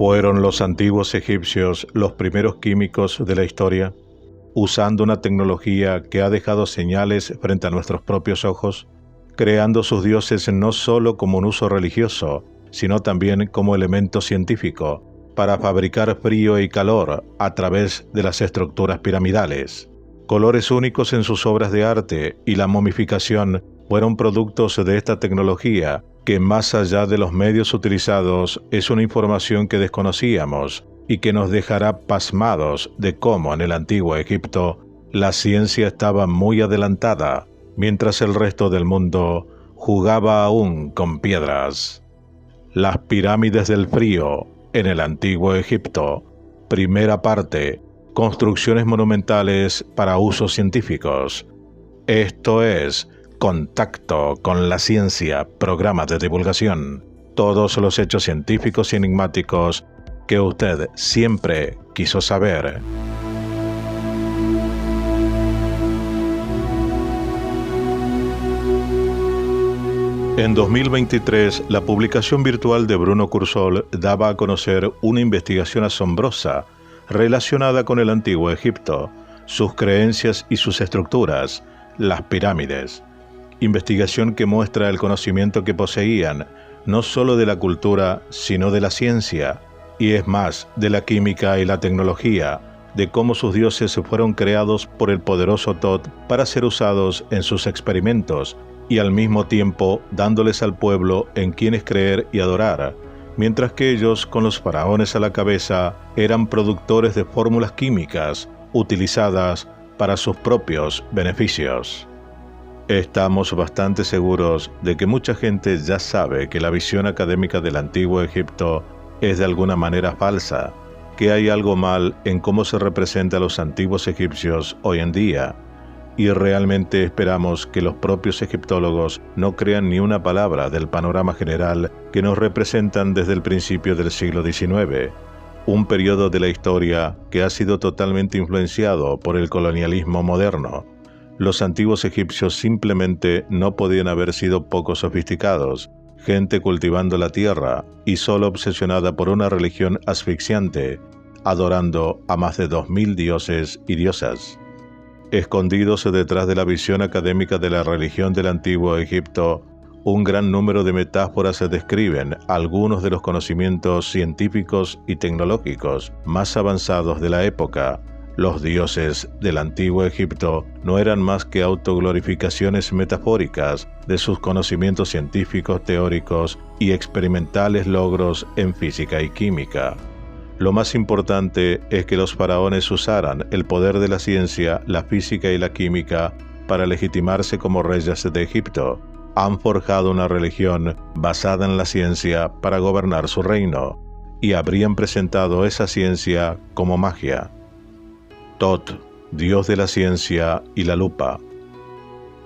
¿Fueron los antiguos egipcios los primeros químicos de la historia, usando una tecnología que ha dejado señales frente a nuestros propios ojos, creando sus dioses no solo como un uso religioso, sino también como elemento científico, para fabricar frío y calor a través de las estructuras piramidales? Colores únicos en sus obras de arte y la momificación fueron productos de esta tecnología que, más allá de los medios utilizados, es una información que desconocíamos y que nos dejará pasmados de cómo en el antiguo Egipto la ciencia estaba muy adelantada, mientras el resto del mundo jugaba aún con piedras. Las pirámides del frío en el antiguo Egipto. Primera parte. Construcciones monumentales para usos científicos. Esto es Contacto con la Ciencia, programa de divulgación. Todos los hechos científicos y enigmáticos que usted siempre quiso saber. En 2023, la publicación virtual de Bruno Kursol daba a conocer una investigación asombrosa relacionada con el antiguo Egipto, sus creencias y sus estructuras, las pirámides. Investigación que muestra el conocimiento que poseían, no solo de la cultura, sino de la ciencia, y es más, de la química y la tecnología, de cómo sus dioses fueron creados por el poderoso Thoth para ser usados en sus experimentos, y al mismo tiempo dándoles al pueblo en quienes creer y adorar, mientras que ellos, con los faraones a la cabeza, eran productores de fórmulas químicas utilizadas para sus propios beneficios. Estamos bastante seguros de que mucha gente ya sabe que la visión académica del antiguo Egipto es de alguna manera falsa, que hay algo mal en cómo se representa a los antiguos egipcios hoy en día, y realmente esperamos que los propios egiptólogos no crean ni una palabra del panorama general que nos representan desde el principio del siglo XIX, un periodo de la historia que ha sido totalmente influenciado por el colonialismo moderno. Los antiguos egipcios simplemente no podían haber sido poco sofisticados, gente cultivando la tierra y solo obsesionada por una religión asfixiante, adorando a más de 2000 dioses y diosas. Escondidos detrás de la visión académica de la religión del antiguo Egipto, un gran número de metáforas se describen algunos de los conocimientos científicos y tecnológicos más avanzados de la época. Los dioses del antiguo Egipto no eran más que autoglorificaciones metafóricas de sus conocimientos científicos, teóricos y experimentales logros en física y química. Lo más importante es que los faraones usaran el poder de la ciencia, la física y la química para legitimarse como reyes de Egipto. Han forjado una religión basada en la ciencia para gobernar su reino, y habrían presentado esa ciencia como magia. Thoth, dios de la ciencia y la lupa.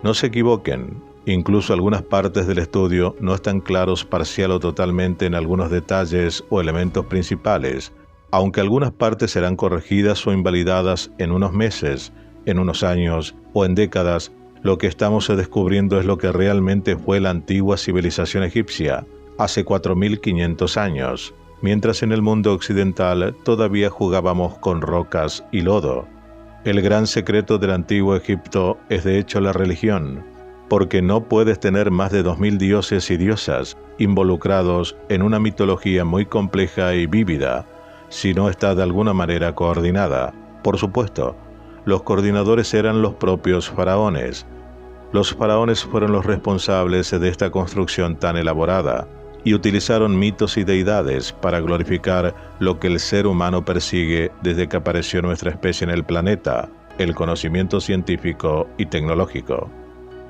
No se equivoquen, incluso algunas partes del estudio no están claros parcial o totalmente en algunos detalles o elementos principales, aunque algunas partes serán corregidas o invalidadas en unos meses, en unos años o en décadas. Lo que estamos descubriendo es lo que realmente fue la antigua civilización egipcia, hace 4500 años, mientras en el mundo occidental todavía jugábamos con rocas y lodo. El gran secreto del antiguo Egipto es de hecho la religión, porque no puedes tener más de 2000 dioses y diosas involucrados en una mitología muy compleja y vívida, si no está de alguna manera coordinada. Por supuesto, los coordinadores eran los propios faraones. Los faraones fueron los responsables de esta construcción tan elaborada, y utilizaron mitos y deidades para glorificar lo que el ser humano persigue desde que apareció nuestra especie en el planeta, el conocimiento científico y tecnológico.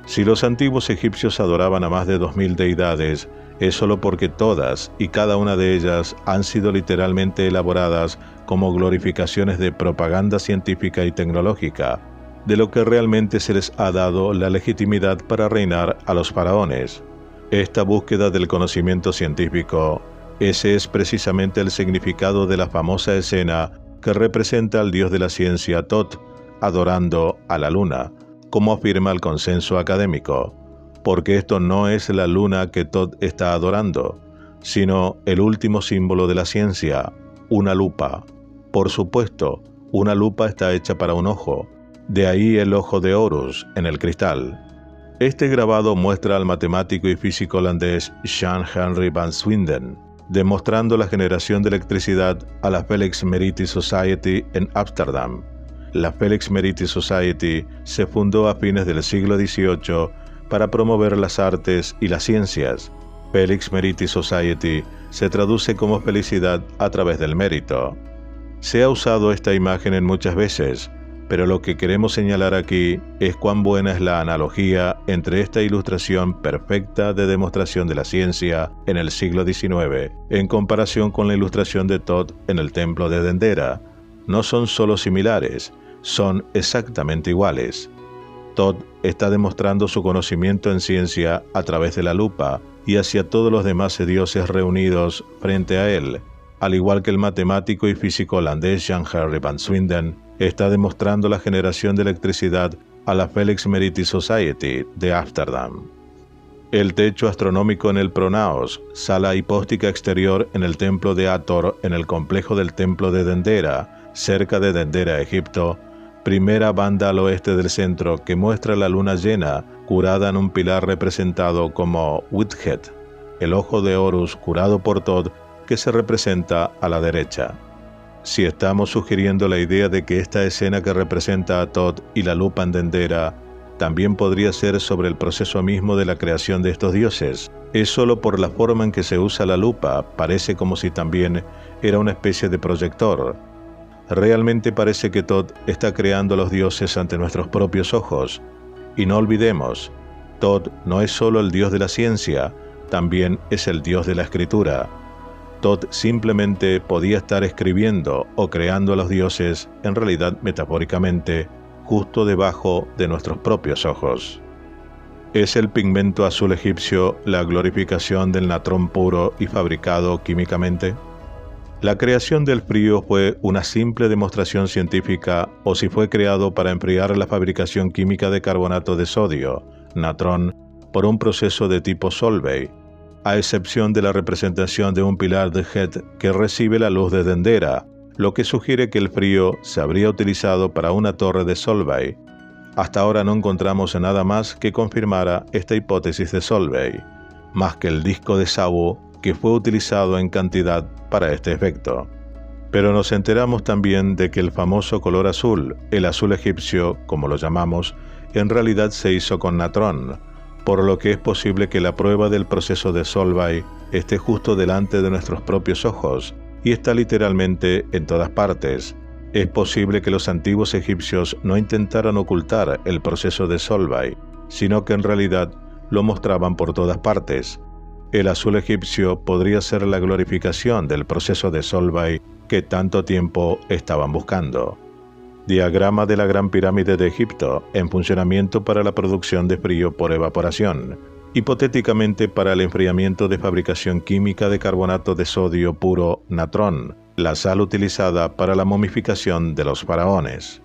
Si los antiguos egipcios adoraban a más de 2000 deidades, es solo porque todas y cada una de ellas han sido literalmente elaboradas como glorificaciones de propaganda científica y tecnológica, de lo que realmente se les ha dado la legitimidad para reinar a los faraones. Esta búsqueda del conocimiento científico, ese es precisamente el significado de la famosa escena que representa al dios de la ciencia Thoth adorando a la luna, como afirma el consenso académico, porque esto no es la luna que Thoth está adorando, sino el último símbolo de la ciencia, una lupa. Por supuesto, una lupa está hecha para un ojo, de ahí el ojo de Horus en el cristal. Este grabado muestra al matemático y físico holandés Jan Henry van Swinden, demostrando la generación de electricidad a la Felix Meriti Society en Ámsterdam. La Felix Meriti Society se fundó a fines del siglo XVIII para promover las artes y las ciencias. Felix Meriti Society se traduce como felicidad a través del mérito. Se ha usado esta imagen en muchas veces, pero lo que queremos señalar aquí es cuán buena es la analogía entre esta ilustración perfecta de demostración de la ciencia en el siglo XIX en comparación con la ilustración de Thoth en el templo de Dendera. No son solo similares, son exactamente iguales. Thoth está demostrando su conocimiento en ciencia a través de la lupa y hacia todos los demás dioses reunidos frente a él, al igual que el matemático y físico holandés Jan Henry van Swinden está demostrando la generación de electricidad a la Felix Meriti Society de Ámsterdam. El techo astronómico en el Pronaos, sala hipóstica exterior en el templo de Hathor en el complejo del templo de Dendera, cerca de Dendera, Egipto, primera banda al oeste del centro que muestra la luna llena curada en un pilar representado como Widget, el ojo de Horus curado por Thoth que se representa a la derecha. Si estamos sugiriendo la idea de que esta escena que representa a Thoth y la lupa en Dendera también podría ser sobre el proceso mismo de la creación de estos dioses, es solo por la forma en que se usa la lupa, parece como si también era una especie de proyector. Realmente parece que Thoth está creando a los dioses ante nuestros propios ojos. Y no olvidemos, Thoth no es solo el dios de la ciencia, también es el dios de la escritura. Thoth simplemente podía estar escribiendo o creando a los dioses, en realidad metafóricamente, justo debajo de nuestros propios ojos. ¿Es el pigmento azul egipcio la glorificación del natrón puro y fabricado químicamente? ¿La creación del frío fue una simple demostración científica o si fue creado para enfriar la fabricación química de carbonato de sodio, natrón, por un proceso de tipo Solvay, a excepción de la representación de un pilar de Het que recibe la luz de Dendera, lo que sugiere que el frío se habría utilizado para una torre de Solvay? Hasta ahora no encontramos nada más que confirmara esta hipótesis de Solvay, más que el disco de Sabu que fue utilizado en cantidad para este efecto. Pero nos enteramos también de que el famoso color azul, el azul egipcio, como lo llamamos, en realidad se hizo con natrón, por lo que es posible que la prueba del proceso de Solvay esté justo delante de nuestros propios ojos, y está literalmente en todas partes. Es posible que los antiguos egipcios no intentaran ocultar el proceso de Solvay, sino que en realidad lo mostraban por todas partes. El azul egipcio podría ser la glorificación del proceso de Solvay que tanto tiempo estaban buscando. Diagrama de la Gran Pirámide de Egipto en funcionamiento para la producción de frío por evaporación, hipotéticamente para el enfriamiento de fabricación química de carbonato de sodio puro natrón, la sal utilizada para la momificación de los faraones.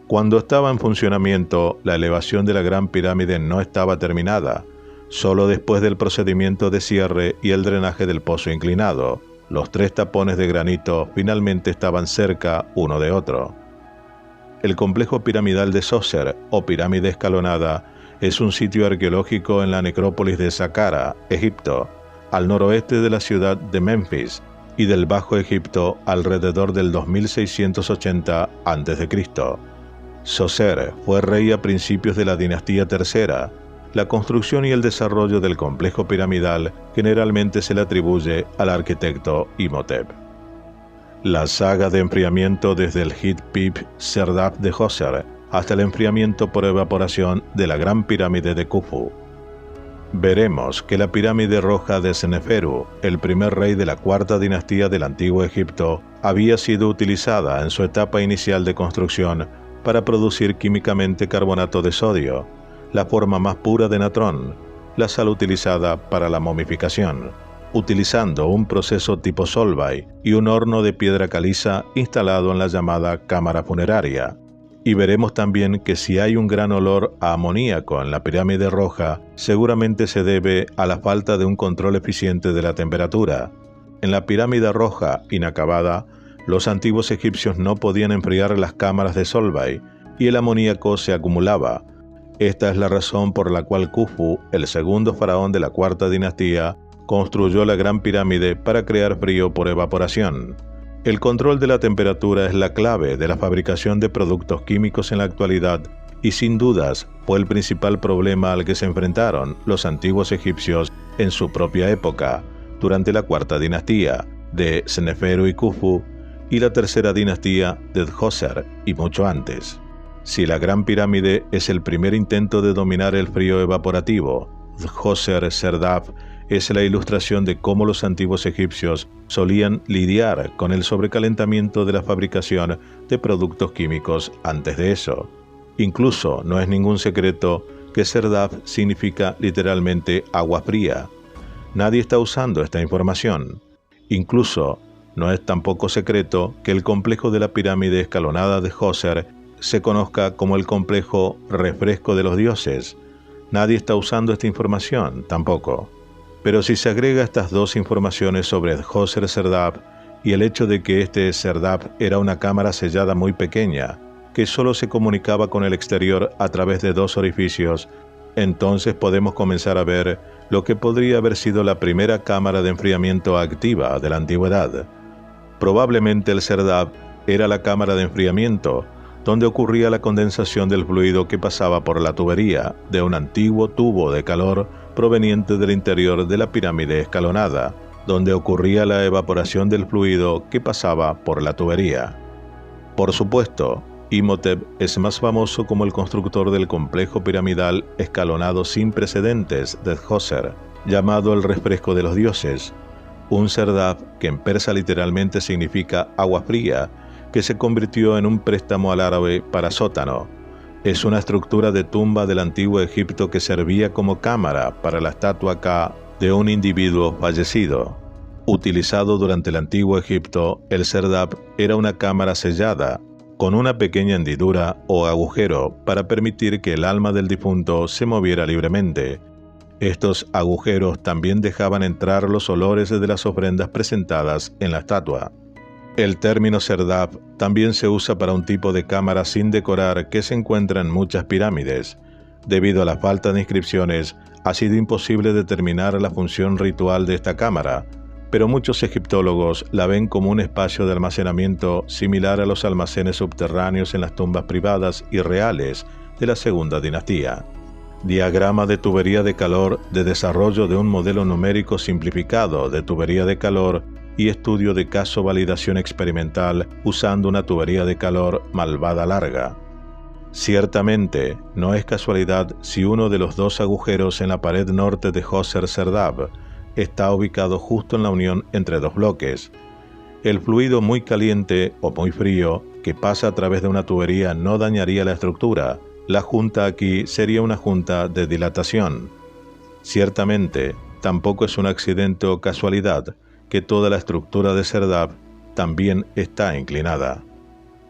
Cuando estaba en funcionamiento, la elevación de la Gran Pirámide no estaba terminada. Solo después del procedimiento de cierre y el drenaje del pozo inclinado, los 3 tapones de granito finalmente estaban cerca uno de otro. El complejo piramidal de Djoser, o pirámide escalonada, es un sitio arqueológico en la necrópolis de Saqqara, Egipto, al noroeste de la ciudad de Memphis y del Bajo Egipto alrededor del 2680 a.C. Djoser fue rey a principios de la dinastía tercera. La construcción y el desarrollo del complejo piramidal generalmente se le atribuye al arquitecto Imhotep. La saga de enfriamiento desde el Heat Pip Serdab de Djoser hasta el enfriamiento por evaporación de la Gran Pirámide de Khufu. Veremos que la pirámide roja de Seneferu, el primer rey de la cuarta dinastía del Antiguo Egipto, había sido utilizada en su etapa inicial de construcción para producir químicamente carbonato de sodio, la forma más pura de natrón, la sal utilizada para la momificación, utilizando un proceso tipo Solvay y un horno de piedra caliza instalado en la llamada cámara funeraria. Y veremos también que si hay un gran olor a amoníaco en la pirámide roja, seguramente se debe a la falta de un control eficiente de la temperatura. En la pirámide roja inacabada, los antiguos egipcios no podían enfriar las cámaras de Solvay y el amoníaco se acumulaba. Esta es la razón por la cual Khufu, el segundo faraón de la cuarta dinastía, construyó la Gran Pirámide para crear frío por evaporación. El control de la temperatura es la clave de la fabricación de productos químicos en la actualidad y sin dudas fue el principal problema al que se enfrentaron los antiguos egipcios en su propia época, durante la cuarta dinastía de Sneferu y Khufu y la tercera dinastía de Djoser y mucho antes. Si la Gran Pirámide es el primer intento de dominar el frío evaporativo, Djoser-Serdab es la ilustración de cómo los antiguos egipcios solían lidiar con el sobrecalentamiento de la fabricación de productos químicos antes de eso. Incluso no es ningún secreto que Serdab significa literalmente agua fría. Nadie está usando esta información. Incluso no es tampoco secreto que el complejo de la pirámide escalonada de Djoser se conozca como el complejo refresco de los dioses. Nadie está usando esta información tampoco. Pero si se agrega estas dos informaciones sobre Djoser-Serdab y el hecho de que este Serdab era una cámara sellada muy pequeña, que solo se comunicaba con el exterior a través de dos orificios, entonces podemos comenzar a ver lo que podría haber sido la primera cámara de enfriamiento activa de la antigüedad. Probablemente el Serdab era la cámara de enfriamiento, donde ocurría la condensación del fluido que pasaba por la tubería de un antiguo tubo de calor proveniente del interior de la pirámide escalonada, donde ocurría la evaporación del fluido que pasaba por la tubería. Por supuesto, Imhotep es más famoso como el constructor del complejo piramidal escalonado sin precedentes de Djoser, llamado el refresco de los dioses, un Serdab que en persa literalmente significa agua fría, que se convirtió en un préstamo al árabe para sótano. Es una estructura de tumba del antiguo Egipto que servía como cámara para la estatua Ka de un individuo fallecido. Utilizado durante el antiguo Egipto, el Serdab era una cámara sellada, con una pequeña hendidura o agujero para permitir que el alma del difunto se moviera libremente. Estos agujeros también dejaban entrar los olores de las ofrendas presentadas en la estatua. El término Serdab también se usa para un tipo de cámara sin decorar que se encuentra en muchas pirámides. Debido a la falta de inscripciones, ha sido imposible determinar la función ritual de esta cámara, pero muchos egiptólogos la ven como un espacio de almacenamiento similar a los almacenes subterráneos en las tumbas privadas y reales de la segunda dinastía. Diagrama de tubería de calor de desarrollo de un modelo numérico simplificado de tubería de calor y estudio de caso validación experimental usando una tubería de calor malvada larga. Ciertamente, no es casualidad si uno de los dos agujeros en la pared norte de Djoser-Serdab está ubicado justo en la unión entre dos bloques. El fluido muy caliente o muy frío que pasa a través de una tubería no dañaría la estructura. La junta aquí sería una junta de dilatación. Ciertamente, tampoco es un accidente o casualidad que toda la estructura de Serdab también está inclinada.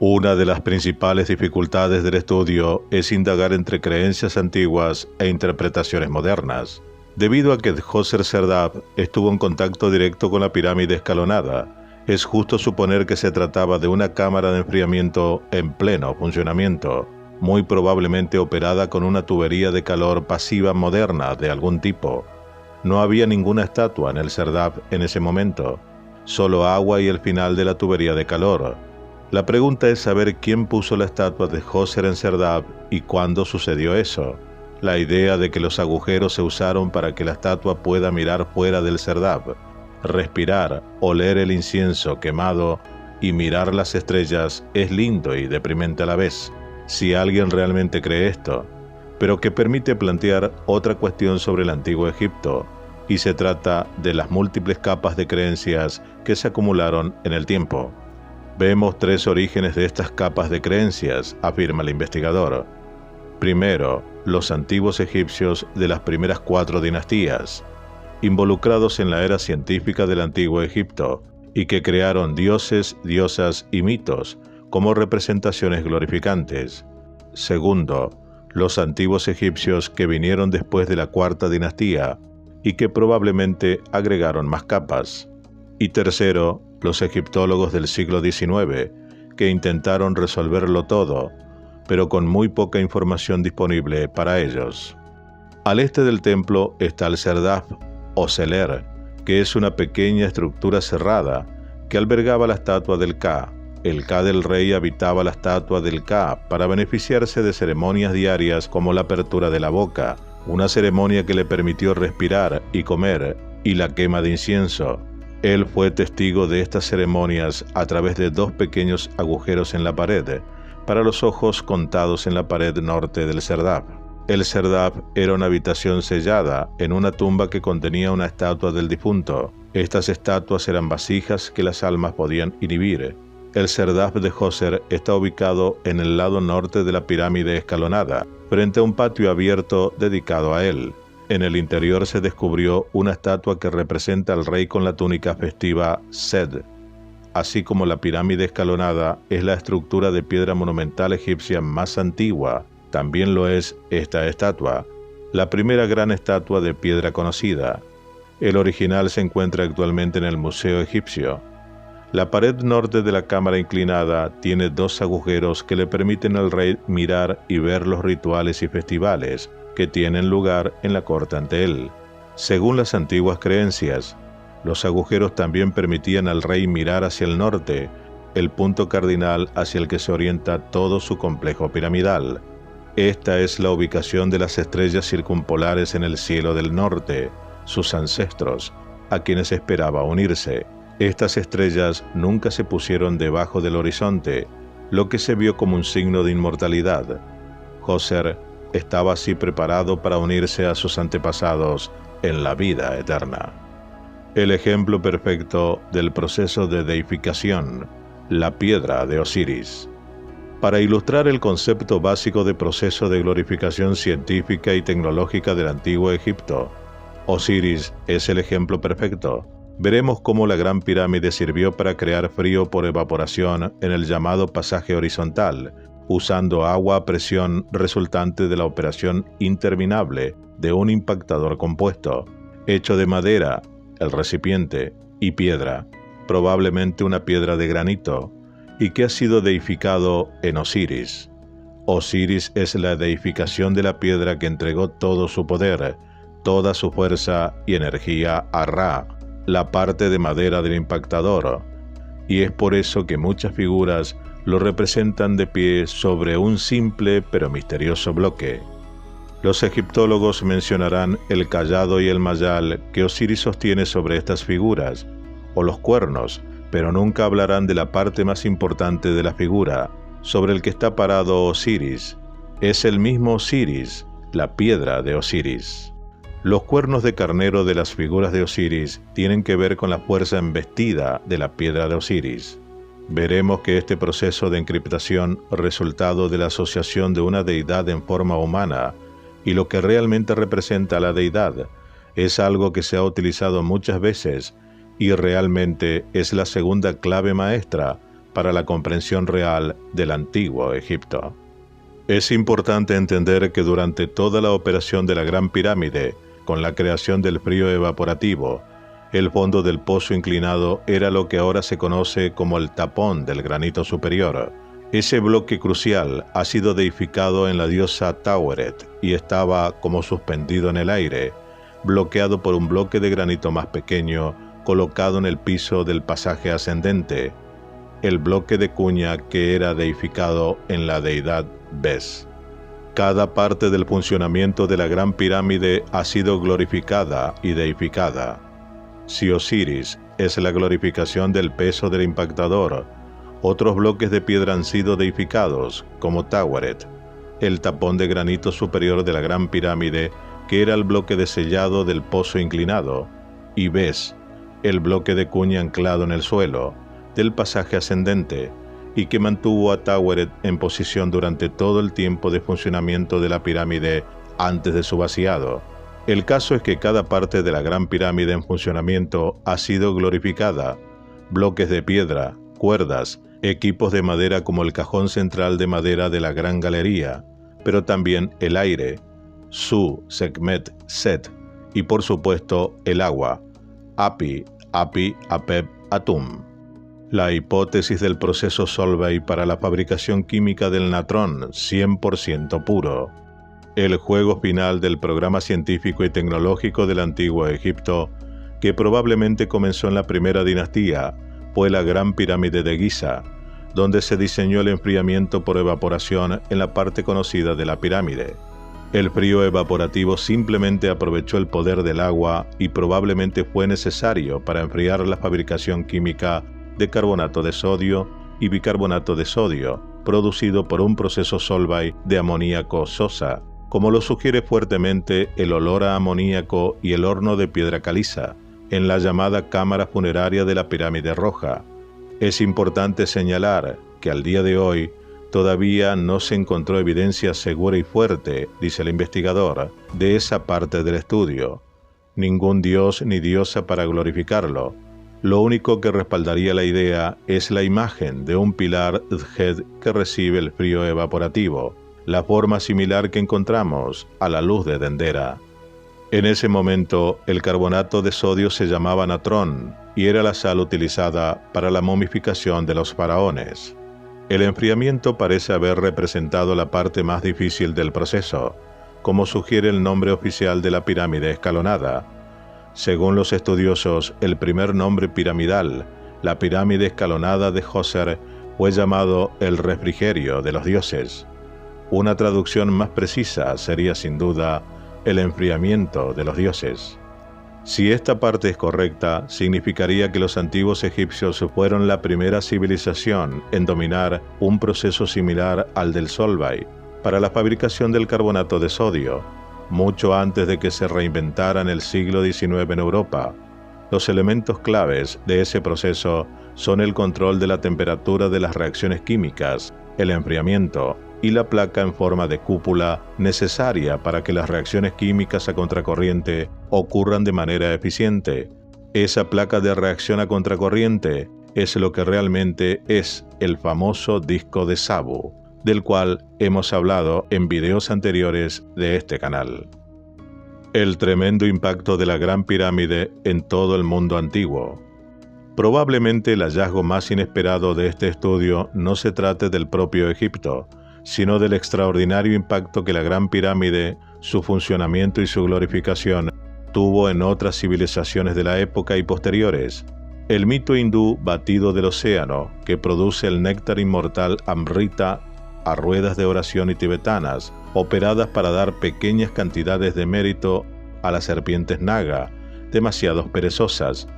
Una de las principales dificultades del estudio es indagar entre creencias antiguas e interpretaciones modernas. Debido a que Djoser-Serdab estuvo en contacto directo con la pirámide escalonada, es justo suponer que se trataba de una cámara de enfriamiento en pleno funcionamiento, muy probablemente operada con una tubería de calor pasiva moderna de algún tipo. No había ninguna estatua en el Serdab en ese momento, solo agua y el final de la tubería de calor. La pregunta es saber quién puso la estatua de Djoser en Serdab y cuándo sucedió eso. La idea de que los agujeros se usaron para que la estatua pueda mirar fuera del Serdab, respirar, oler el incienso quemado y mirar las estrellas es lindo y deprimente a la vez, si alguien realmente cree esto, pero que permite plantear otra cuestión sobre el antiguo Egipto, y se trata de las múltiples capas de creencias que se acumularon en el tiempo. Vemos tres orígenes de estas capas de creencias, afirma el investigador. Primero, los antiguos egipcios de las primeras 4 dinastías, involucrados en la era científica del antiguo Egipto, y que crearon dioses, diosas y mitos, como representaciones glorificantes. Segundo, los antiguos egipcios que vinieron después de la cuarta dinastía y que probablemente agregaron más capas. Y tercero, los egiptólogos del siglo XIX, que intentaron resolverlo todo, pero con muy poca información disponible para ellos. Al este del templo está el Serdab, o Seler, que es una pequeña estructura cerrada que albergaba la estatua del Ka. El Ka del rey habitaba la estatua del Ka para beneficiarse de ceremonias diarias como la apertura de la boca, una ceremonia que le permitió respirar y comer, y la quema de incienso. Él fue testigo de estas ceremonias a través de 2 pequeños agujeros en la pared, para los ojos contados en la pared norte del Serdab. El Serdab era una habitación sellada en una tumba que contenía una estatua del difunto. Estas estatuas eran vasijas que las almas podían inhibir. El Serdab de Djoser está ubicado en el lado norte de la pirámide escalonada, frente a un patio abierto dedicado a él. En el interior se descubrió una estatua que representa al rey con la túnica festiva Sed. Así como la pirámide escalonada es la estructura de piedra monumental egipcia más antigua, también lo es esta estatua, la primera gran estatua de piedra conocida. El original se encuentra actualmente en el Museo Egipcio. La pared norte de la cámara inclinada tiene 2 agujeros que le permiten al rey mirar y ver los rituales y festivales que tienen lugar en la corte ante él. Según las antiguas creencias, los agujeros también permitían al rey mirar hacia el norte, el punto cardinal hacia el que se orienta todo su complejo piramidal. Esta es la ubicación de las estrellas circumpolares en el cielo del norte, sus ancestros, a quienes esperaba unirse. Estas estrellas nunca se pusieron debajo del horizonte, lo que se vio como un signo de inmortalidad. Djoser estaba así preparado para unirse a sus antepasados en la vida eterna. El ejemplo perfecto del proceso de deificación, la piedra de Osiris. Para ilustrar el concepto básico de proceso de glorificación científica y tecnológica del antiguo Egipto, Osiris es el ejemplo perfecto. Veremos cómo la Gran Pirámide sirvió para crear frío por evaporación en el llamado pasaje horizontal, usando agua a presión resultante de la operación interminable de un impactador compuesto, hecho de madera, el recipiente, y piedra, probablemente una piedra de granito, y que ha sido deificado en Osiris. Osiris es la deificación de la piedra que entregó todo su poder, toda su fuerza y energía a Ra, la parte de madera del impactador, y es por eso que muchas figuras lo representan de pie sobre un simple pero misterioso bloque. Los egiptólogos mencionarán el cayado y el mayal que Osiris sostiene sobre estas figuras, o los cuernos, pero nunca hablarán de la parte más importante de la figura, sobre el que está parado Osiris. Es el mismo Osiris, la piedra de Osiris. Los cuernos de carnero de las figuras de Osiris tienen que ver con la fuerza embestida de la piedra de Osiris. Veremos que este proceso de encriptación, resultado de la asociación de una deidad en forma humana, y lo que realmente representa a la deidad, es algo que se ha utilizado muchas veces y realmente es la segunda clave maestra para la comprensión real del antiguo Egipto. Es importante entender que durante toda la operación de la Gran Pirámide, con la creación del frío evaporativo, el fondo del pozo inclinado era lo que ahora se conoce como el tapón del granito superior. Ese bloque crucial ha sido deificado en la diosa Taweret y estaba como suspendido en el aire, bloqueado por un bloque de granito más pequeño colocado en el piso del pasaje ascendente, el bloque de cuña que era deificado en la deidad Bes. Cada parte del funcionamiento de la Gran Pirámide ha sido glorificada y deificada. Si Osiris es la glorificación del peso del impactador, otros bloques de piedra han sido deificados, como Taweret, el tapón de granito superior de la Gran Pirámide, que era el bloque de sellado del pozo inclinado, y Bes, el bloque de cuña anclado en el suelo, del pasaje ascendente, y que mantuvo a Taweret en posición durante todo el tiempo de funcionamiento de la pirámide antes de su vaciado. El caso es que cada parte de la Gran Pirámide en funcionamiento ha sido glorificada. Bloques de piedra, cuerdas equipos de madera como el cajón central de madera de la Gran Galería, pero también el aire, Su, Sekhmet, Set, y por supuesto el agua, Api, Api, Apep, Atum. La hipótesis del proceso Solvay para la fabricación química del natrón 100% puro. El juego final del programa científico y tecnológico del antiguo Egipto, que probablemente comenzó en la primera dinastía, fue la Gran Pirámide de Giza, donde se diseñó el enfriamiento por evaporación en la parte conocida de la pirámide. El frío evaporativo simplemente aprovechó el poder del agua y probablemente fue necesario para enfriar la fabricación química de carbonato de sodio y bicarbonato de sodio, producido por un proceso Solvay de amoníaco sosa, como lo sugiere fuertemente el olor a amoníaco y el horno de piedra caliza, en la llamada cámara funeraria de la Pirámide Roja. Es importante señalar que al día de hoy todavía no se encontró evidencia segura y fuerte, dice el investigador, de esa parte del estudio. Ningún dios ni diosa para glorificarlo. Lo único que respaldaría la idea es la imagen de un pilar Dhed que recibe el frío evaporativo, la forma similar que encontramos a la luz de Dendera. En ese momento, el carbonato de sodio se llamaba natrón y era la sal utilizada para la momificación de los faraones. El enfriamiento parece haber representado la parte más difícil del proceso, como sugiere el nombre oficial de la pirámide escalonada. Según los estudiosos, el primer nombre piramidal, la pirámide escalonada de Djoser, fue llamado el refrigerio de los dioses. Una traducción más precisa sería sin duda el enfriamiento de los dioses. Si esta parte es correcta, significaría que los antiguos egipcios fueron la primera civilización en dominar un proceso similar al del Solvay para la fabricación del carbonato de sodio, mucho antes de que se reinventara en el siglo XIX en Europa. Los elementos claves de ese proceso son el control de la temperatura de las reacciones químicas, el enfriamiento y la placa en forma de cúpula necesaria para que las reacciones químicas a contracorriente ocurran de manera eficiente. Esa placa de reacción a contracorriente es lo que realmente es el famoso disco de Sabu, del cual hemos hablado en videos anteriores de este canal. El tremendo impacto de la Gran Pirámide en todo el mundo antiguo. Probablemente el hallazgo más inesperado de este estudio no se trate del propio Egipto, sino del extraordinario impacto que la Gran Pirámide, su funcionamiento y su glorificación tuvo en otras civilizaciones de la época y posteriores. El mito hindú batido del océano, que produce el néctar inmortal Amrita a ruedas de oración y tibetanas, operadas para dar pequeñas cantidades de mérito a las serpientes naga, demasiado perezosas.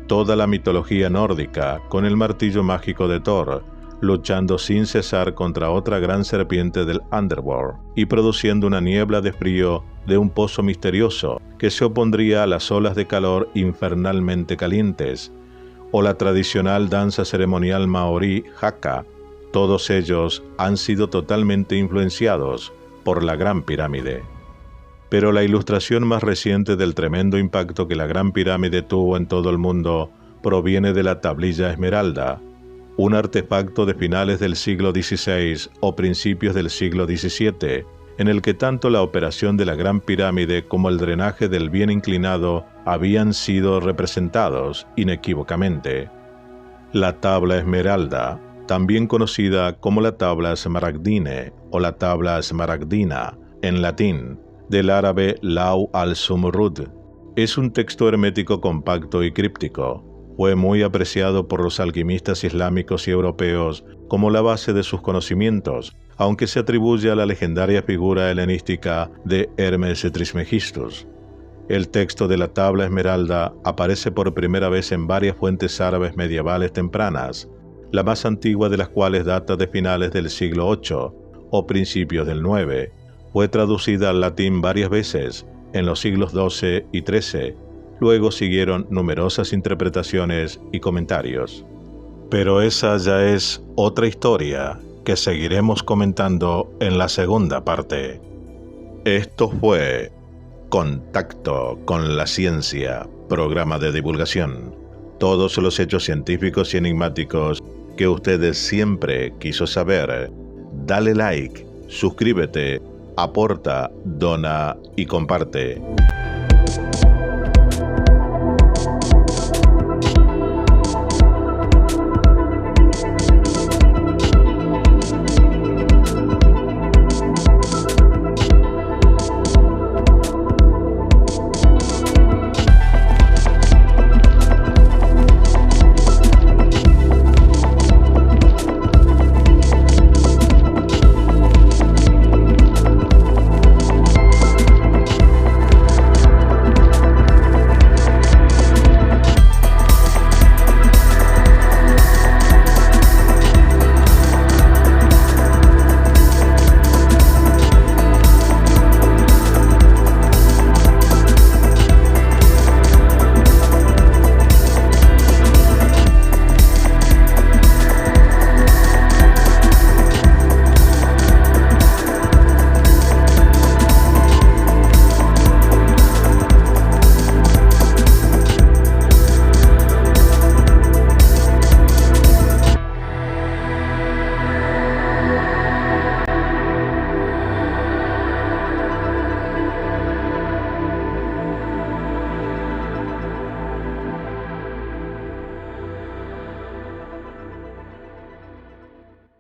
Toda la mitología nórdica, con el martillo mágico de Thor, luchando sin cesar contra otra gran serpiente del Underworld y produciendo una niebla de frío de un pozo misterioso que se opondría a las olas de calor infernalmente calientes, o la tradicional danza ceremonial maorí Haka. Todos ellos han sido totalmente influenciados por la Gran Pirámide. Pero la ilustración más reciente del tremendo impacto que la Gran Pirámide tuvo en todo el mundo proviene de la tablilla esmeralda, un artefacto de finales del siglo XVI o principios del siglo XVII, en el que tanto la operación de la Gran Pirámide como el drenaje del bien inclinado habían sido representados inequívocamente. La tabla esmeralda, también conocida como la tabla smaragdine o la tabla smaragdina en latín, del árabe Lau al-Sumrud, es un texto hermético compacto y críptico. Fue muy apreciado por los alquimistas islámicos y europeos como la base de sus conocimientos, aunque se atribuye a la legendaria figura helenística de Hermes Trismegistus. El texto de la tabla esmeralda aparece por primera vez en varias fuentes árabes medievales tempranas, la más antigua de las cuales data de finales del siglo VIII o principios del IX. Fue traducida al latín varias veces en los siglos XII y XIII. Luego siguieron numerosas interpretaciones y comentarios. Pero esa ya es otra historia que seguiremos comentando en la segunda parte. Esto fue Contacto con la Ciencia, programa de divulgación. Todos los hechos científicos y enigmáticos que usted siempre quiso saber. Dale like, suscríbete, aporta, dona y comparte.